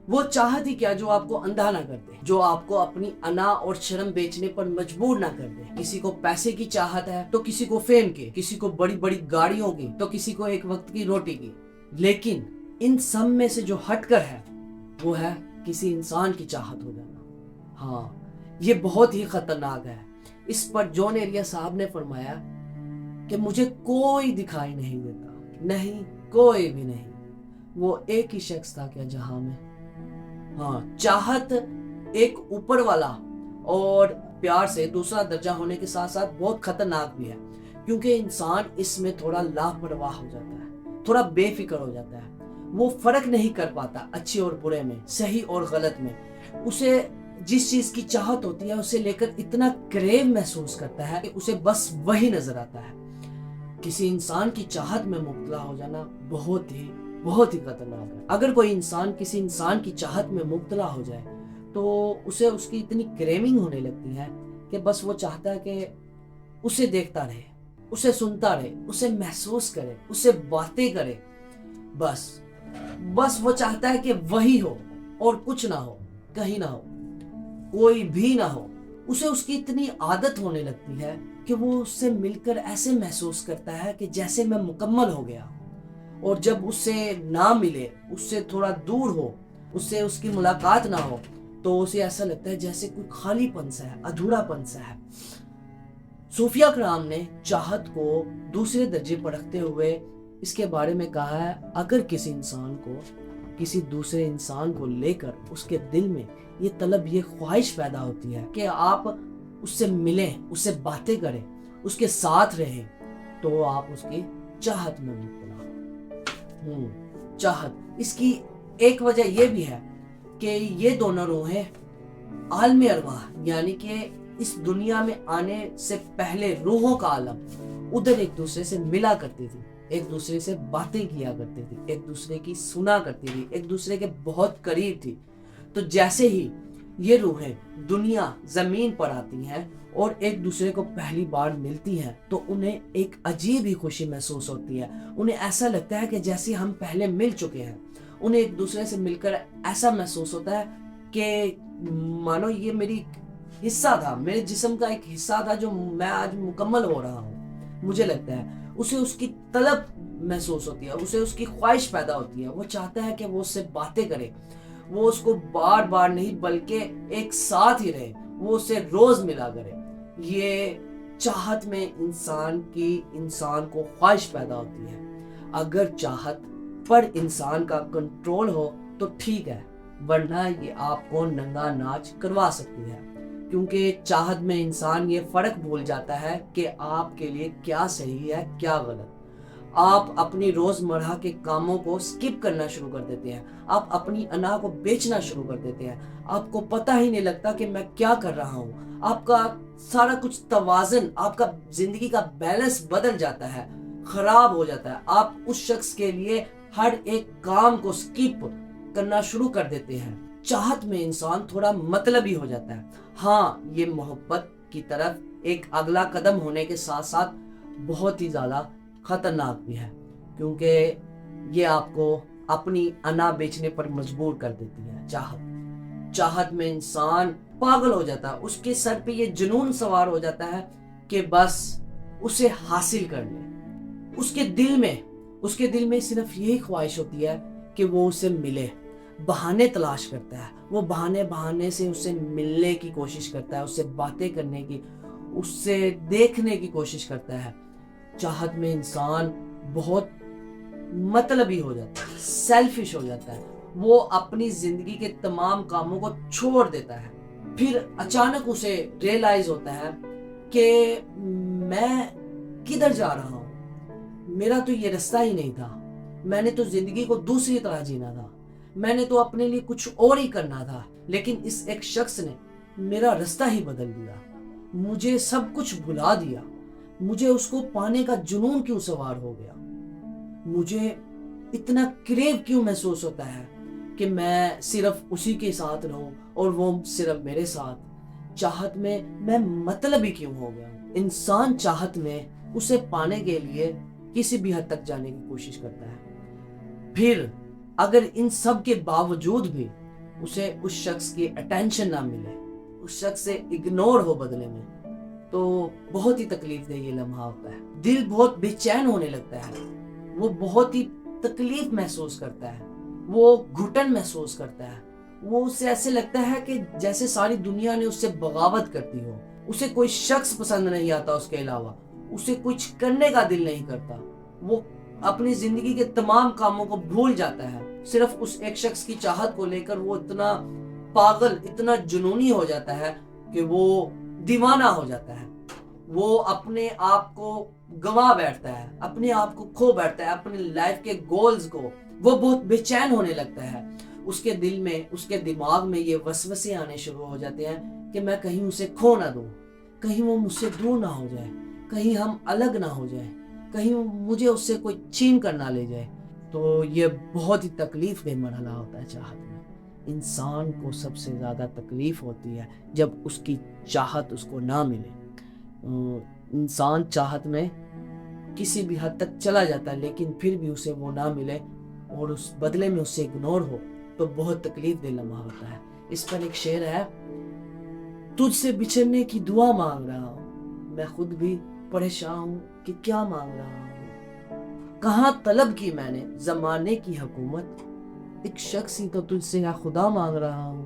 وہ چاہت ہی کیا جو آپ کو اندھا نہ کر دے، جو آپ کو اپنی انا اور شرم بیچنے پر مجبور نہ کر دے۔ کسی کو پیسے کی چاہت ہے تو کسی کو فیم کی، کسی کو بڑی بڑی گاڑیوں کی تو کسی کو ایک وقت کی روٹی کی، لیکن ان سب میں سے جو ہٹ کر ہے وہ ہے کسی انسان کی چاہت ہو جانا۔ ہاں، یہ بہت ہی خطرناک ہے۔ اس پر جون ایلیا صاحب نے فرمایا کہ مجھے کوئی دکھائی نہیں دیتا، نہیں کوئی بھی نہیں۔ وہ ایک ہی شخص تھا کیا جہاں میں؟ ہاں، چاہت ایک اوپر والا اور پیار سے دوسرا درجہ ہونے کے ساتھ ساتھ بہت خطرناک بھی ہے، کیونکہ انسان اس میں تھوڑا لاپرواہ ہو جاتا ہے، تھوڑا بے فکر ہو جاتا ہے۔ وہ فرق نہیں کر پاتا اچھے اور برے میں، صحیح اور غلط میں۔ اسے جس چیز کی چاہت ہوتی ہے اسے لے کر اتنا کریو محسوس کرتا ہے کہ اسے بس وہی نظر آتا ہے۔ کسی انسان کی چاہت میں مبتلا ہو جانا بہت ہی خطرناک ہے۔ اگر کوئی انسان کسی انسان کی چاہت میں مبتلا ہو جائے تو اسے اس کی اتنی کریونگ ہونے لگتی ہے کہ بس وہ چاہتا ہے کہ اسے دیکھتا رہے، اسے سنتا رہے، اسے محسوس کرے، اسے باتیں کرے۔ بس وہ چاہتا ہے کہ وہی ہو اور کچھ نہ ہو، کہیں نہ ہو، کوئی بھی نہ ہو۔ اسے اس کی اتنی عادت ہونے لگتی ہے کہ وہ اس سے مل کر ایسے محسوس کرتا ہے کہ جیسے میں مکمل ہو گیا، اور جب اس سے نہ ملے، اس سے تھوڑا دور ہو، اس سے اس کی ملاقات نہ ہو تو اسے ایسا لگتا ہے جیسے کوئی خالی پن سا ہے، ادھورا پن سا ہے۔ صوفیہ کرام نے چاہت کو دوسرے درجے پر رکھتے ہوئے اس کے بارے میں کہا ہے، اگر کسی انسان کو کسی دوسرے انسان کو لے کر اس کے دل میں یہ طلب، یہ خواہش پیدا ہوتی ہے کہ آپ اس سے ملیں، اس سے باتیں کریں، اس کے ساتھ رہیں، تو آپ اس کی چاہت میں مبتلا ہو۔ چاہت، اس کی ایک وجہ یہ بھی ہے کہ یہ دونوں روحیں عالم ارواح، یعنی کہ اس دنیا میں آنے سے پہلے روحوں کا عالم، ادھر ایک دوسرے سے ملا کرتی تھی، ایک دوسرے سے باتیں کیا کرتی تھی، ایک دوسرے کی سنا کرتی تھی، ایک دوسرے کے بہت قریب تھی۔ تو جیسے ہی یہ روحیں دنیا زمین پر آتی ہیں اور ایک دوسرے کو پہلی بار ملتی ہیں تو انہیں ایک عجیب ہی خوشی محسوس ہوتی ہے۔ انہیں ایسا لگتا ہے کہ جیسے ہم پہلے مل چکے ہیں۔ انہیں ایک دوسرے سے مل کر ایسا محسوس ہوتا ہے کہ مانو یہ میری حصہ تھا، میرے جسم کا ایک حصہ تھا جو میں آج مکمل ہو رہا ہوں۔ مجھے لگتا ہے اسے اس کی طلب محسوس ہوتی ہے، اسے اس کی خواہش پیدا ہوتی ہے۔ وہ چاہتا ہے کہ وہ اس سے باتیں کرے، وہ اس کو بار بار نہیں بلکہ ایک ساتھ ہی رہے، وہ اسے روز ملا کرے۔ یہ چاہت میں انسان کو خواہش پیدا ہوتی ہے۔ اگر چاہت پر انسان کا کنٹرول ہو تو ٹھیک ہے، ورنہ یہ آپ کو ننگا ناچ کروا سکتی ہے، کیونکہ چاہت میں انسان یہ فرق بھول جاتا ہے کہ آپ کے لیے کیا صحیح ہے، کیا غلط۔ آپ اپنی روزمرہ کے کاموں کو سکپ کرنا شروع کر دیتے ہیں، آپ اپنی انا کو بیچنا شروع کر دیتے ہیں، آپ کو پتہ ہی نہیں لگتا کہ میں کیا کر رہا ہوں۔ آپ کا سارا کچھ توازن، آپ کا زندگی کا بیلنس بدل جاتا ہے، خراب ہو جاتا ہے۔ آپ اس شخص کے لیے ہر ایک کام کو سکپ کرنا شروع کر دیتے ہیں۔ چاہت میں انسان تھوڑا مطلبی ہو جاتا ہے۔ ہاں، یہ محبت کی طرف ایک اگلا قدم ہونے کے ساتھ ساتھ بہت ہی زیادہ خطرناک بھی ہے، کیونکہ یہ آپ کو اپنی انا بیچنے پر مجبور کر دیتی ہے۔ چاہت میں انسان پاگل ہو جاتا ہے، اس کے سر پہ یہ جنون سوار ہو جاتا ہے کہ بس اسے حاصل کر لے۔ اس کے دل میں صرف یہی خواہش ہوتی ہے کہ وہ اسے ملے۔ بہانے تلاش کرتا ہے، وہ بہانے سے اسے ملنے کی کوشش کرتا ہے، اس سے باتیں کرنے کی، اس سے دیکھنے کی کوشش کرتا ہے۔ چاہت میں انسان بہت مطلبی ہو جاتا ہے، سیلفش ہو جاتا ہے، وہ اپنی زندگی کے تمام کاموں کو چھوڑ دیتا ہے۔ پھر اچانک اسے ریئلائز ہوتا ہے کہ میں کدھر جا رہا ہوں، میرا تو یہ رستہ ہی نہیں تھا، میں نے تو زندگی کو دوسری طرح جینا تھا، میں نے تو اپنے لیے کچھ اور ہی کرنا تھا، لیکن اس ایک شخص نے میرا رستہ ہی بدل دیا، مجھے سب کچھ بھلا دیا، مجھے اس کو پانے کا جنون کیوں سوار ہو گیا، مجھے اتنا کریو کیوں محسوس ہوتا ہے کہ میں صرف اسی کے ساتھ رہوں اور وہ صرف میرے ساتھ۔ چاہت میں میں مطلبی کیوں ہو گیا ہوں۔ انسان چاہت میں اسے پانے کے لیے کسی بھی حد تک جانے کی کوشش کرتا ہے۔ پھر اگر ان سب کے باوجود بھی اسے اس شخص کی اٹینشن نہ ملے, اس شخص سے اگنور ہو بدلے میں, تو بہت ہی تکلیف دہ یہ لمحہ ہوتا ہے. دل بہت بے چین ہونے لگتا ہے, وہ بہت ہی تکلیف محسوس کرتا ہے, وہ گھٹن محسوس کرتا ہے, وہ اسے ایسے لگتا ہے کہ جیسے ساری دنیا نے اس سے بغاوت کرتی ہو, اسے کوئی شخص پسند نہیں آتا اس کے علاوہ, اسے کچھ کرنے کا دل نہیں کرتا, وہ اپنی زندگی کے تمام کاموں کو بھول جاتا ہے, صرف اس ایک شخص کی چاہت کو لے کر وہ اتنا پاگل, اتنا جنونی ہو جاتا ہے کہ وہ دیوانہ ہو جاتا ہے, وہ اپنے آپ کو گنوا بیٹھتا ہے, اپنے آپ کو کھو بیٹھتا ہے, اپنی لائف کے گولز کو, وہ بہت بے چین ہونے لگتا ہے. اس کے دل میں, اس کے دماغ میں یہ وسوسے آنے شروع ہو جاتے ہیں کہ میں کہیں اسے کھو نہ دوں, کہیں وہ مجھ سے دور نہ ہو جائے, کہیں ہم الگ نہ ہو جائیں, کہیں مجھے اس سے کوئی چھین کر نہ لے جائے. تو یہ بہت ہی تکلیف دہ مرحلہ ہوتا ہے چاہت میں. انسان کو سب سے زیادہ تکلیف ہوتی ہے جب اس کی چاہت اس کو نہ ملے. انسان چاہت میں کسی بھی حد تک چلا جاتا ہے, لیکن پھر بھی اسے وہ نہ ملے اور اس بدلے میں اس سے اگنور ہو تو بہت تکلیف دہ لمحہ ہوتا ہے. اس پر ایک شعر ہے, تجھ سے بچھڑنے کی دعا مانگ رہا ہوں, میں خود بھی پریشان ہوں کہ کیا مانگ رہا ہوں, کہاں طلب کی میں نے زمانے کی حکومت, ایک شخص ہی تو تجھ سے یا خدا مانگ رہا ہوں.